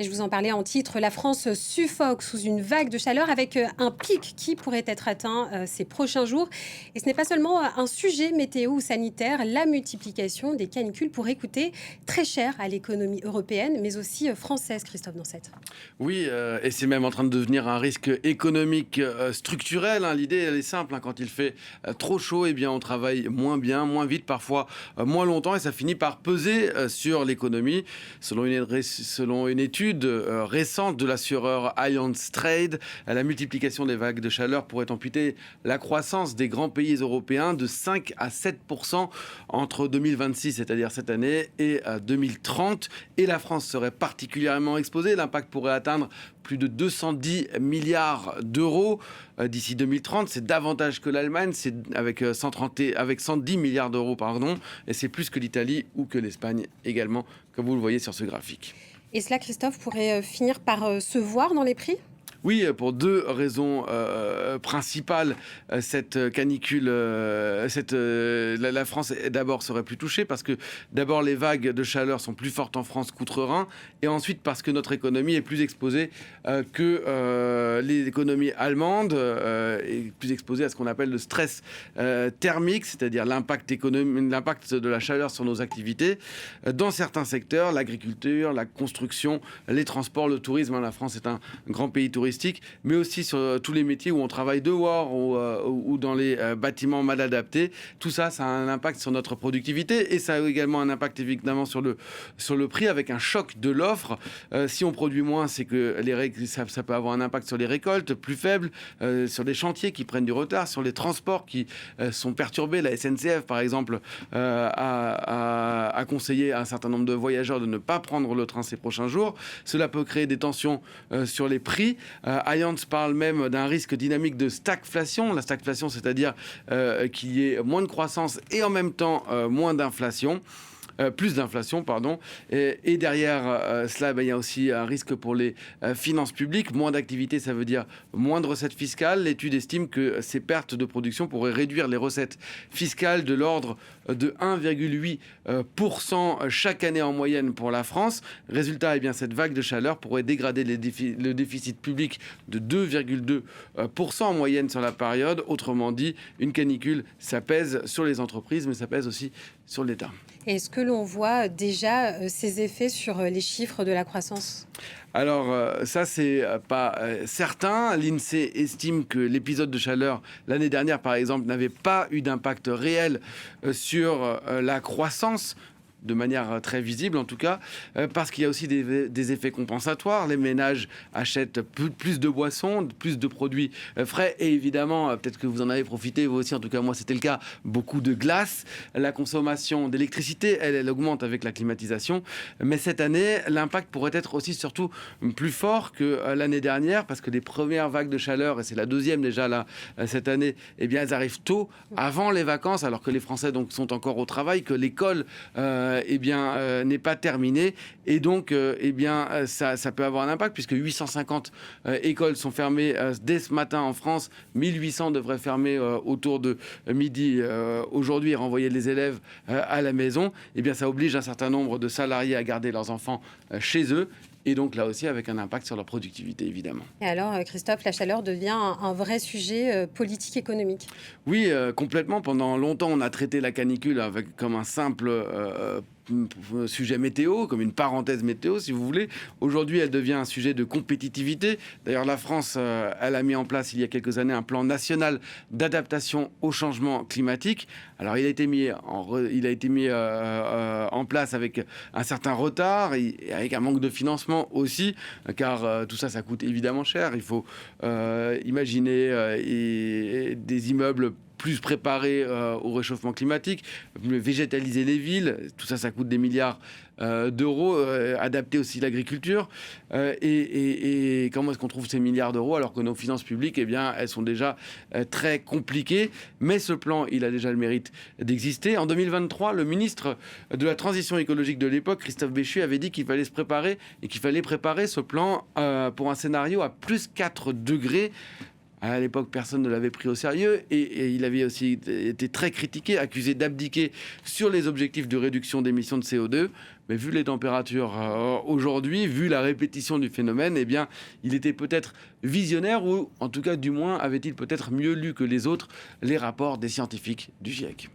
Et je vous en parlais en titre, la France suffoque sous une vague de chaleur avec un pic qui pourrait être atteint ces prochains jours. Et ce n'est pas seulement un sujet météo ou sanitaire, la multiplication des canicules pourrait coûter très cher à l'économie européenne, mais aussi française, Christophe Dansette. Oui, et c'est même en train de devenir un risque économique structurel, hein. L'idée, elle est simple, hein. Quand il fait trop chaud, eh bien, on travaille moins bien, moins vite, parfois moins longtemps, et ça finit par peser sur l'économie. Selon une étude récente de l'assureur Allianz Trade, la multiplication des vagues de chaleur pourrait amputer la croissance des grands pays européens de 5 à 7% entre 2026, c'est-à-dire cette année, et 2030. Et la France serait particulièrement exposée. L'impact pourrait atteindre plus de 210 milliards d'euros d'ici 2030. C'est davantage que l'Allemagne, c'est avec 110 milliards d'euros, pardon, et c'est plus que l'Italie ou que l'Espagne également, comme vous le voyez sur ce graphique. Et cela, Christophe, pourrait finir par se voir dans les prix ? Oui, pour deux raisons principales. Cette canicule, la France d'abord serait plus touchée parce que d'abord les vagues de chaleur sont plus fortes en France qu'outre-Rhin, et ensuite parce que notre économie est plus exposée que les économies allemandes, est plus exposée à ce qu'on appelle le stress thermique, c'est-à-dire l'impact de la chaleur sur nos activités. Dans certains secteurs, l'agriculture, la construction, les transports, le tourisme, la France est un grand pays touristique, mais aussi sur tous les métiers où on travaille dehors ou dans les bâtiments mal adaptés. Tout ça, ça a un impact sur notre productivité, et ça a également un impact évidemment sur le prix, avec un choc de l'offre. Si on produit moins, c'est que ça peut avoir un impact sur les récoltes plus faibles, sur les chantiers qui prennent du retard, sur les transports qui sont perturbés. La SNCF, par exemple, a conseillé à un certain nombre de voyageurs de ne pas prendre le train ces prochains jours. Cela peut créer des tensions sur les prix. Allianz parle même d'un risque dynamique de stagflation. La stagflation, c'est-à-dire qu'il y ait moins de croissance et en même temps moins d'inflation. Plus d'inflation, pardon. Et derrière cela, il y a aussi un risque pour les finances publiques. Moins d'activité, ça veut dire moins de recettes fiscales. L'étude estime que ces pertes de production pourraient réduire les recettes fiscales de l'ordre de 1,8% chaque année en moyenne pour la France. Résultat, eh bien, cette vague de chaleur pourrait dégrader le déficit public de 2,2% en moyenne sur la période. Autrement dit, une canicule, ça pèse sur les entreprises, mais ça pèse aussi sur l'État. Est-ce que l'on voit déjà ces effets sur les chiffres de la croissance ? Alors ça, c'est pas certain. L'INSEE estime que l'épisode de chaleur l'année dernière, par exemple, n'avait pas eu d'impact réel sur la croissance, de manière très visible en tout cas, parce qu'il y a aussi des effets compensatoires. Les ménages achètent plus de boissons, plus de produits frais, et évidemment, peut-être que vous en avez profité, vous aussi, en tout cas moi c'était le cas, beaucoup de glace. La consommation d'électricité, elle augmente avec la climatisation, mais cette année, l'impact pourrait être aussi surtout plus fort que l'année dernière, parce que les premières vagues de chaleur, et c'est la deuxième déjà là cette année, eh bien elles arrivent tôt, avant les vacances, alors que les Français donc sont encore au travail, que l'école n'est pas terminé, et donc ça peut avoir un impact, puisque 850 écoles sont fermées dès ce matin en France. 1800 devraient fermer autour de midi aujourd'hui et renvoyer les élèves à la maison. Eh bien, ça oblige un certain nombre de salariés à garder leurs enfants chez eux, et donc là aussi avec un impact sur leur productivité, évidemment. Et alors, Christophe, la chaleur devient un vrai sujet politique-économique. Oui, complètement. Pendant longtemps, on a traité la canicule comme un simple sujet météo, comme une parenthèse météo, si vous voulez. Aujourd'hui, elle devient un sujet de compétitivité. D'ailleurs, la France, elle a mis en place, il y a quelques années, un plan national d'adaptation au changement climatique. Alors, il a été mis en place avec un certain retard et avec un manque de financement aussi, car tout ça, ça coûte évidemment cher. Il faut imaginer des immeubles plus préparés au réchauffement climatique, végétaliser les villes, tout ça, ça coûte des milliards d'euros, adapter aussi l'agriculture. Et comment est-ce qu'on trouve ces milliards d'euros alors que nos finances publiques, eh bien, elles sont déjà très compliquées. Mais ce plan, il a déjà le mérite d'exister. En 2023, le ministre de la Transition écologique de l'époque, Christophe Béchu, avait dit qu'il fallait se préparer et qu'il fallait préparer ce plan pour un scénario à plus 4 degrés À l'époque, personne ne l'avait pris au sérieux et il avait aussi été très critiqué, accusé d'abdiquer sur les objectifs de réduction d'émissions de CO2. Mais vu les températures aujourd'hui, vu la répétition du phénomène, eh bien, il était peut-être visionnaire ou, en tout cas, du moins, avait-il peut-être mieux lu que les autres les rapports des scientifiques du GIEC.